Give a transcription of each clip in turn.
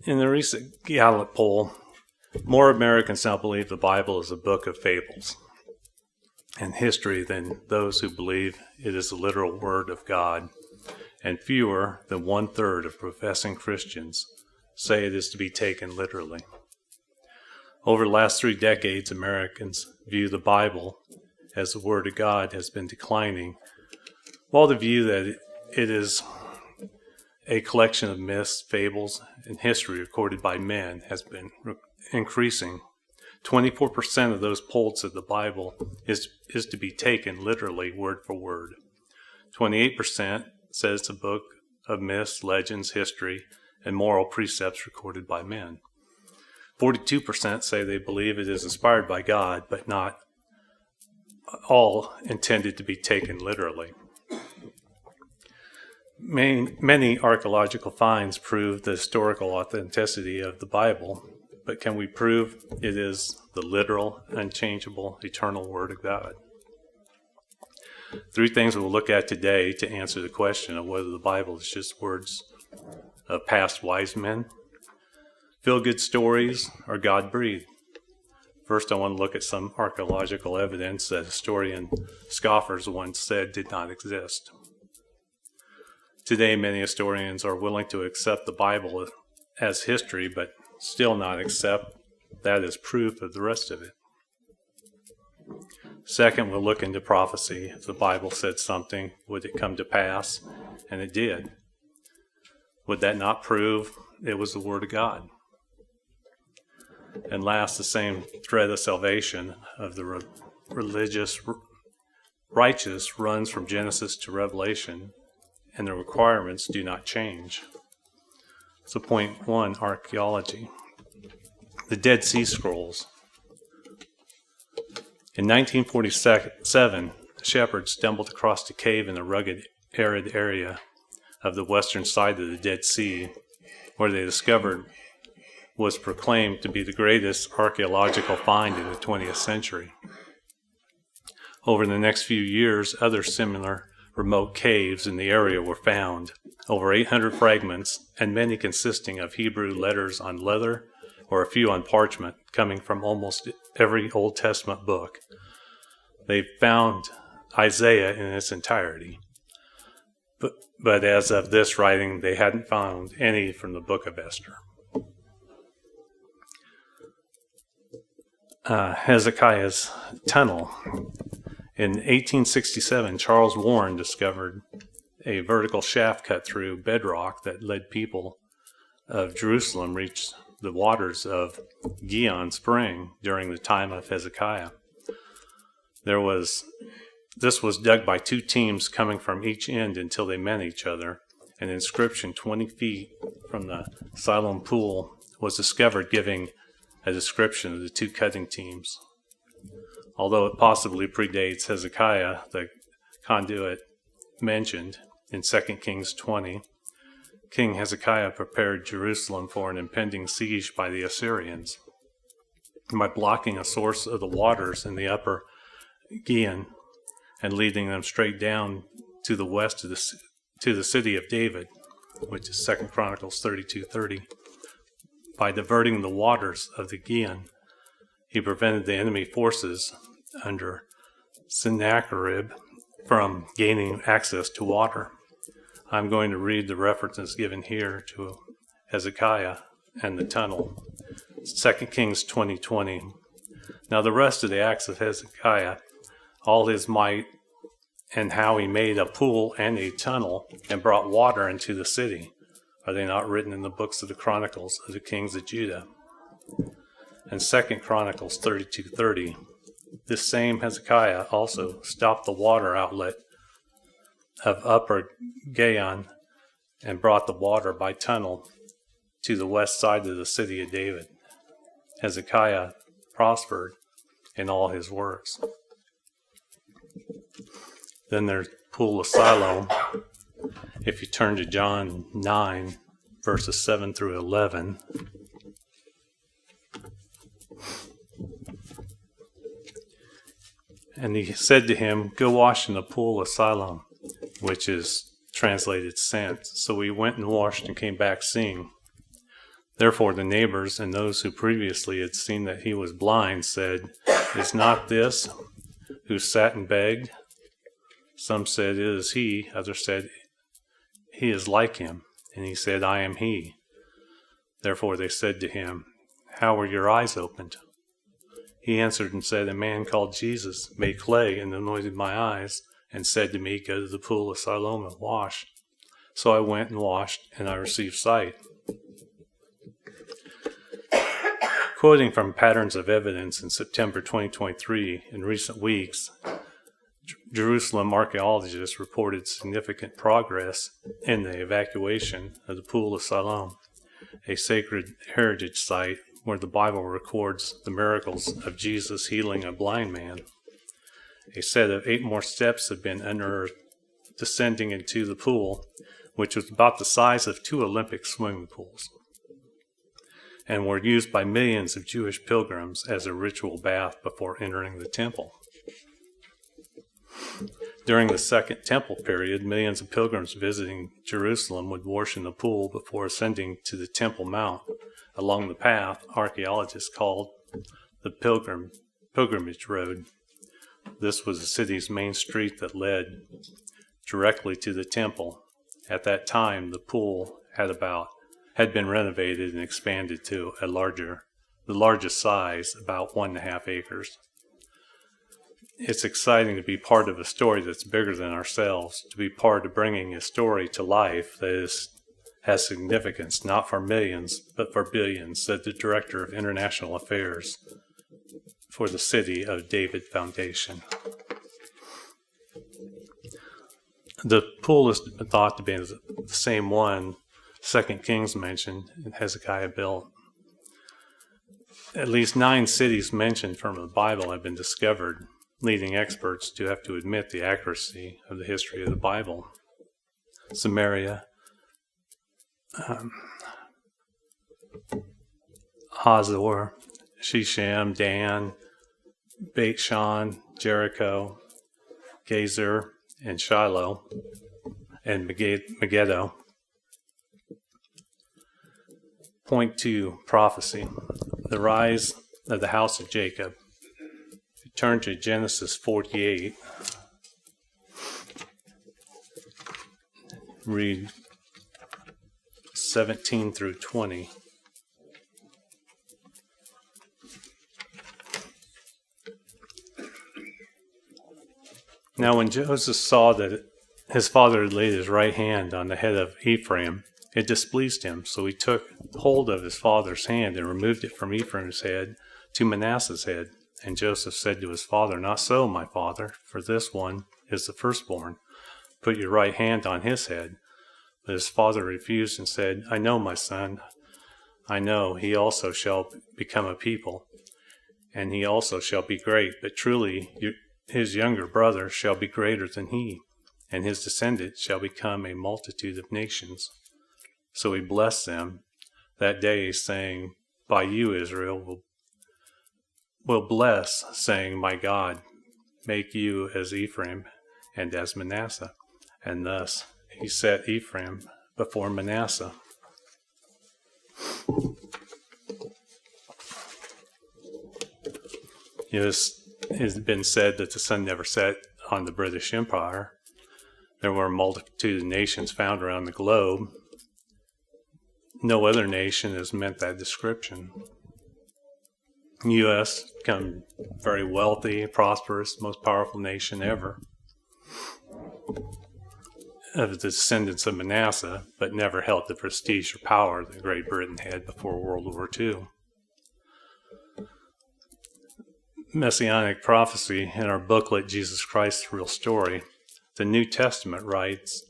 In the recent Gallup poll, more Americans now believe the Bible is a book of fables and history than those who believe it is the literal word of God, and fewer than 1/3 of professing Christians say it is to be taken literally. Over the last 3 decades, Americans view the Bible as the Word of God has been declining, while the view that it is a collection of myths, fables, and history recorded by men has been increasing. 24% of those polled said the Bible is to be taken literally, word for word. 28% says it's a book of myths, legends, history, and moral precepts recorded by men. 42% say they believe it is inspired by God, but not all intended to be taken literally. Many archaeological finds prove the historical authenticity of the Bible, but can we prove it is the literal, unchangeable, eternal Word of God? 3 things we'll look at today to answer the question of whether the Bible is just words of past wise men, feel-good stories, or God-breathed. First, I want to look at some archaeological evidence that historian scoffers once said did not exist. Today, many historians are willing to accept the Bible as history, but still not accept that as proof of the rest of it. Second, we'll look into prophecy. If the Bible said something, would it come to pass? And it did. Would that not prove it was the Word of God? And last, the same thread of salvation of the religious righteous runs from Genesis to Revelation, and the requirements do not change. So point 1, archaeology. The Dead Sea Scrolls. In 1947, shepherds stumbled across a cave in the rugged, arid area of the western side of the Dead Sea, where they discovered was proclaimed to be the greatest archaeological find in the 20th century. Over the next few years, other similar remote caves in the area were found, over 800 fragments, and many consisting of Hebrew letters on leather or a few on parchment, coming from almost every Old Testament book. They found Isaiah in its entirety, but as of this writing, they hadn't found any from the book of Esther. Hezekiah's tunnel. In 1867, Charles Warren discovered a vertical shaft cut through bedrock that led people of Jerusalem reach the waters of Gihon Spring during the time of Hezekiah. This was dug by 2 teams coming from each end until they met each other. An inscription 20 feet from the Siloam pool was discovered, giving a description of the 2 cutting teams. Although it possibly predates Hezekiah, the conduit mentioned in 2 Kings 20, King Hezekiah prepared Jerusalem for an impending siege by the Assyrians by blocking a source of the waters in the upper Gihon and leading them straight down to the west of to the city of David, which is 2 Chronicles 32:30. By diverting the waters of the Gihon, he prevented the enemy forces under Sennacherib from gaining access to water. I'm going to read the references given here to Hezekiah and the tunnel. 2 Kings 20:20. Now the rest of the acts of Hezekiah, all his might, and how he made a pool and a tunnel and brought water into the city, are they not written in the books of the Chronicles of the kings of Judah? And 2 Chronicles 32:30. This same Hezekiah also stopped the water outlet of Upper Gihon and brought the water by tunnel to the west side of the city of David. Hezekiah prospered in all his works. Then there's Pool of Siloam. If you turn to John 9, verses 7 through 11. And he said to him, "Go wash in the pool of Siloam," which is translated sent. So he went and washed and came back seeing. Therefore the neighbors and those who previously had seen that he was blind said, "Is not this who sat and begged?" Some said, "It is he." Others said, "He is like him." And he said, "I am he." Therefore they said to him, "How were your eyes opened?" He answered and said, "A man called Jesus made clay and anointed my eyes and said to me, 'Go to the pool of Siloam and wash.' So I went and washed, and I received sight." Quoting from Patterns of Evidence in September 2023, in recent weeks, Jerusalem archaeologists reported significant progress in the evacuation of the Pool of Siloam, a sacred heritage site where the Bible records the miracles of Jesus healing a blind man. A set of 8 more steps have been unearthed descending into the pool, which was about the size of 2 Olympic swimming pools, and were used by millions of Jewish pilgrims as a ritual bath before entering the temple. During the Second Temple period, millions of pilgrims visiting Jerusalem would wash in the pool before ascending to the Temple Mount along the path archaeologists called the Pilgrimage Road. This was the city's main street that led directly to the temple. At that time, the pool had been renovated and expanded to the largest size, about 1.5 acres. It's exciting to be part of a story that's bigger than ourselves, to be part of bringing a story to life that has significance not for millions, but for billions, said the Director of International Affairs for the City of David Foundation. The pool is thought to be the same one 2 Kings mentioned and Hezekiah built. At least 9 cities mentioned from the Bible have been discovered, leading experts to have to admit the accuracy of the history of the Bible. Samaria, Hazor, Shechem, Dan, Beit Shan, Jericho, Gezer, and Shiloh, and Megiddo. Point 2, prophecy. The rise of the house of Jacob. If you turn to Genesis 48, read 17 through 20. Now when Joseph saw that his father had laid his right hand on the head of Ephraim, it displeased him, so he took hold of his father's hand and removed it from Ephraim's head to Manasseh's head. And Joseph said to his father, "Not so, my father, for this one is the firstborn. Put your right hand on his head." But his father refused and said, "I know, my son, I know, he also shall become a people, and he also shall be great, but truly his younger brother shall be greater than he, and his descendants shall become a multitude of nations." So he blessed them that day, saying, "By you Israel will bless, saying, my God, make you as Ephraim and as Manasseh." And thus he set Ephraim before Manasseh. It has been said that the sun never set on the British Empire. There were a multitude of nations found around the globe. No other nation has met that description. The U.S. become very wealthy, prosperous, most powerful nation ever, of the descendants of Manasseh, but never held the prestige or power that Great Britain had before World War II. Messianic prophecy in our booklet, Jesus Christ's Real Story, the New Testament writers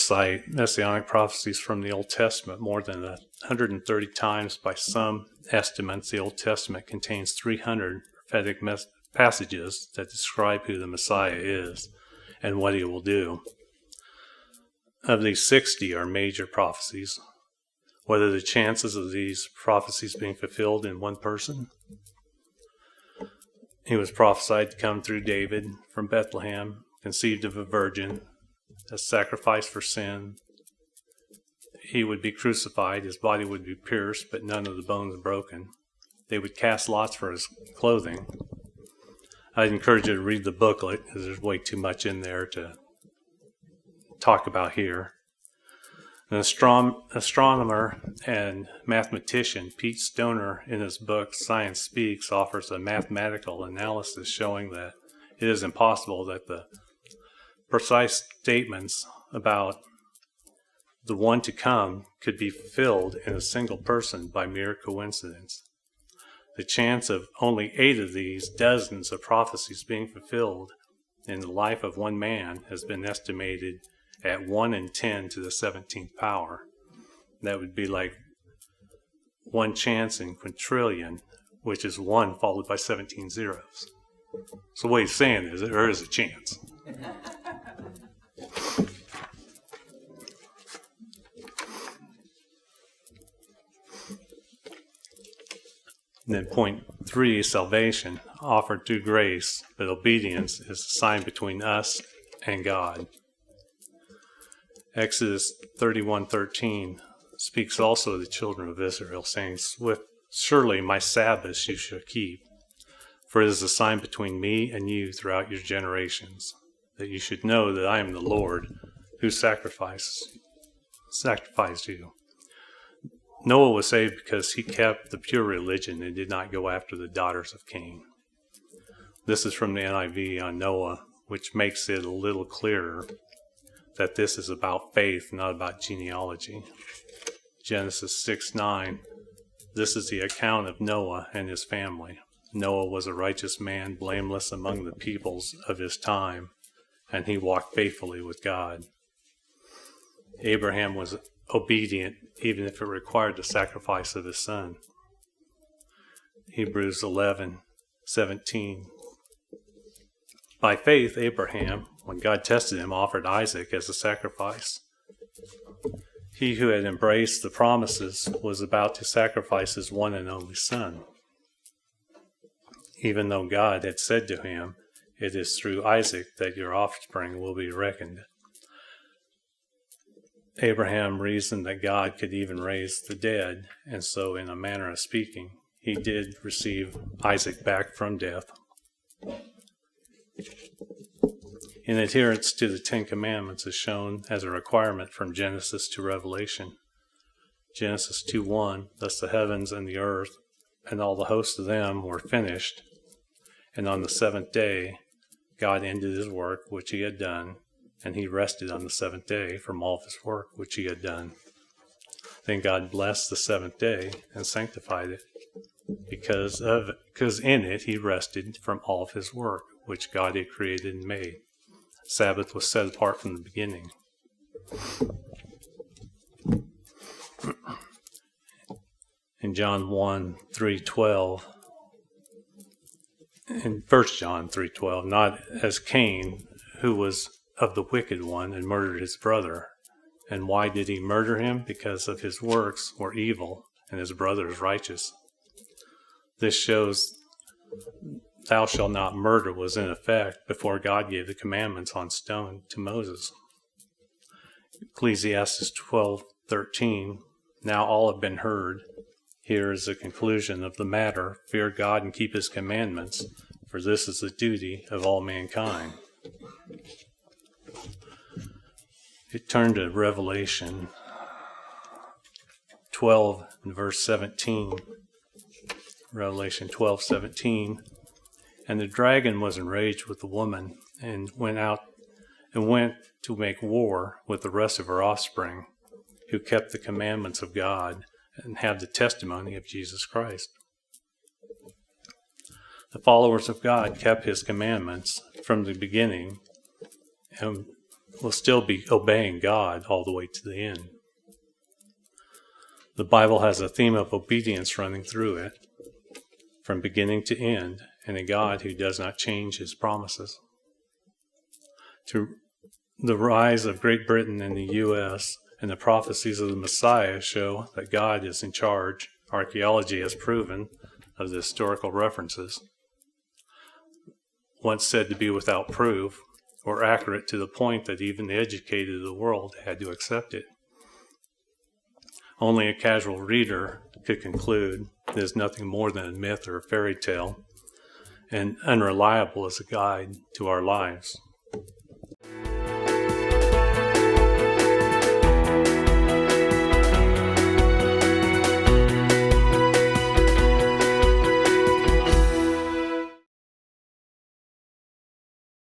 cite messianic prophecies from the Old Testament more than 130 times. By some estimates, the Old Testament contains 300 prophetic passages that describe who the Messiah is and what he will do. Of these, 60 are major prophecies. What are the chances of these prophecies being fulfilled in one person? He was prophesied to come through David from Bethlehem, conceived of a virgin, a sacrifice for sin. he would be crucified, his body would be pierced, but none of the bones broken. They would cast lots for his clothing. I'd encourage you to read the booklet because there's way too much in there to talk about here. An astronomer and mathematician, Pete Stoner, in his book Science Speaks, offers a mathematical analysis showing that it is impossible that the precise statements about the one to come could be fulfilled in a single person by mere coincidence. The chance of only 8 of these dozens of prophecies being fulfilled in the life of one man has been estimated at 1 in 10 to the 17th power. That would be like 1 chance in quintillion, which is 1 followed by 17 zeros. So what he's saying is there is a chance. And then point 3, salvation, offered through grace, but obedience is a sign between us and God. Exodus 31:13 speaks also of the children of Israel, saying, "Surely my Sabbaths you shall keep, for it is a sign between me and you throughout your generations, that you should know that I am the Lord who sacrificed you." Noah was saved because he kept the pure religion and did not go after the daughters of Cain. This is from the NIV on Noah, which makes it a little clearer that this is about faith, not about genealogy. Genesis 6:9, this is the account of Noah and his family. Noah was a righteous man, blameless among the peoples of his time, and he walked faithfully with God. Abraham was obedient, even if it required the sacrifice of his son. Hebrews 11:17. By faith, Abraham, when God tested him, offered Isaac as a sacrifice. He who had embraced the promises was about to sacrifice his one and only son, even though God had said to him, "It is through Isaac that your offspring will be reckoned." Abraham reasoned that God could even raise the dead, and so, in a manner of speaking, he did receive Isaac back from death. In adherence to the 10 Commandments is shown as a requirement from Genesis to Revelation. Genesis 2:1, thus the heavens and the earth and all the hosts of them were finished, and on the 7th day God ended his work which he had done, and he rested on the 7th day from all of his work which he had done. Then God blessed the 7th day and sanctified it, because in it he rested from all of his work which God had created and made. Sabbath was set apart from the beginning. In John 1:3-12, in 1 John 3:12, not as Cain, who was of the wicked one and murdered his brother. And why did he murder him? Because of his works were evil and his brother's righteous. This shows "thou shalt not murder" was in effect before God gave the commandments on stone to Moses. Ecclesiastes 12:13, now all have been heard. Here is the conclusion of the matter: fear God and keep his commandments, for this is the duty of all mankind. It turned to Revelation 12 and verse 17. Revelation 12:17. And the dragon was enraged with the woman and went to make war with the rest of her offspring, who kept the commandments of God and have the testimony of Jesus Christ. The followers of God kept his commandments from the beginning and will still be obeying God all the way to the end. The Bible has a theme of obedience running through it, from beginning to end, and a God who does not change his promises. To the rise of Great Britain and the U.S. and the prophecies of the Messiah show that God is in charge. Archaeology has proven of the historical references, once said to be without proof, or accurate to the point that even the educated of the world had to accept it. Only a casual reader could conclude it is nothing more than a myth or a fairy tale, and unreliable as a guide to our lives.